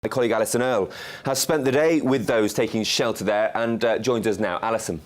My colleague Alison Earle has spent the day with those taking shelter there and joins us now. Alison.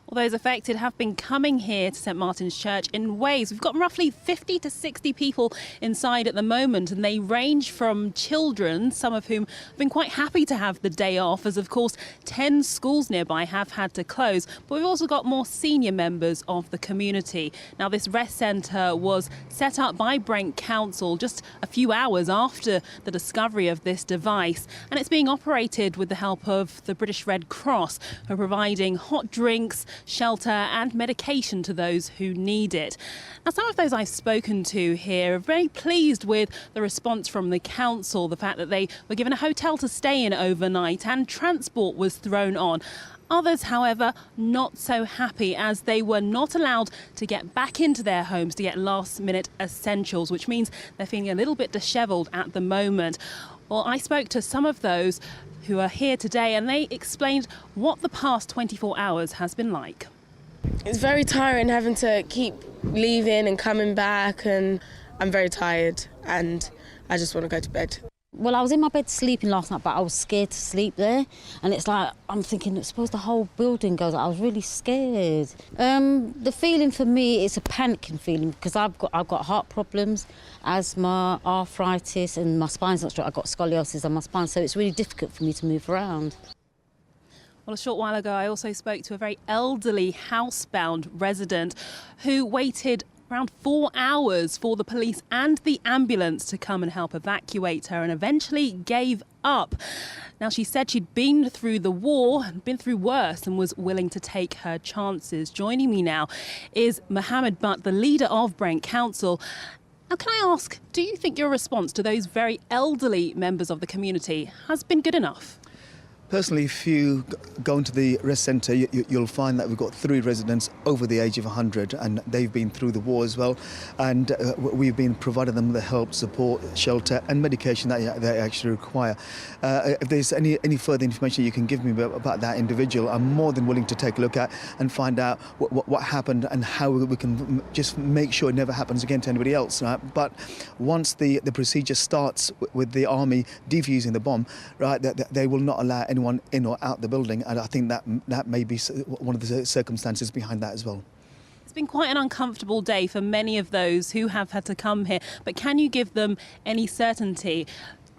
Well, those affected have been coming here to St Martin's Church in waves. We've got roughly 50 to 60 people inside at the moment, and they range from children, some of whom have been quite happy to have the day off, as of course 10 schools nearby have had to close. But we've also got more senior members of the community. Now, this rest centre was set up by Brent Council just a few hours after the discovery of this device, and it's being operated with the help of the British Red Cross, who are providing hot drinks, shelter and medication to those who need it. Now, some of those I've spoken to here are very pleased with the response from the council, the fact that they were given a hotel to stay in overnight and transport was thrown on. Others, however, not so happy, as they were not allowed to get back into their homes to get last-minute essentials, which means they're feeling a little bit dishevelled at the moment. Well, I spoke to some of those who are here today, and they explained what the past 24 hours has been like. It's very tiring having to keep leaving and coming back, and I'm very tired and I just want to go to bed. Well, I was in my bed sleeping last night, but I was scared to sleep there. And it's like, I'm thinking, suppose the whole building goes. I was really scared. The feeling for me is a panicking feeling, because I've got heart problems, asthma, arthritis, and my spine's not straight. I've got scoliosis on my spine, so it's really difficult for me to move around. Well, a short while ago, I also spoke to a very elderly housebound resident who waited around 4 hours for the police and the ambulance to come and help evacuate her, and eventually gave up. Now, she said she'd been through the war, been through worse, and was willing to take her chances. Joining me now is Muhammed Butt, the leader of Brent Council. Now, can I ask, do you think your response to those very elderly members of the community has been good enough? Personally, if you go into the rest centre, you'll find that we've got 3 residents over the age of 100, and they've been through the war as well. And we've been providing them the help, support, shelter and medication that they actually require. If there's any further information you can give me about that individual, I'm more than willing to take a look at and find out what happened and how we can just make sure it never happens again to anybody else. Right? But once the procedure starts with the army defusing the bomb, right, they will not allow anyone in or out the building, and I think that may be one of the circumstances behind that as well. It's been quite an uncomfortable day for many of those who have had to come here, but can you give them any certainty?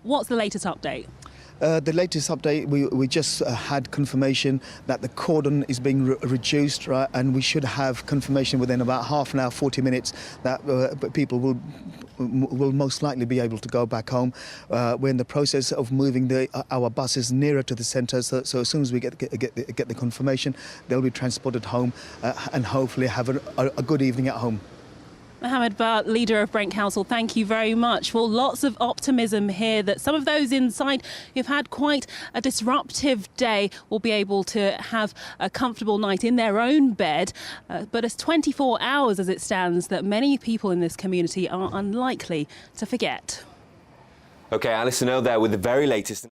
What's the latest update? The latest update, we just had confirmation that the cordon is being reduced, right, and we should have confirmation within about half an hour, 40 minutes, that people will most likely be able to go back home. We're in the process of moving our buses nearer to the centre, so as soon as we get the confirmation, they'll be transported home and hopefully have a good evening at home. Muhammed Butt, leader of Brent Council, thank you very much. Well, lots of optimism here that some of those inside who've had quite a disruptive day will be able to have a comfortable night in their own bed. But it's 24 hours as it stands that many people in this community are unlikely to forget. OK, Alison Earle there with the very latest.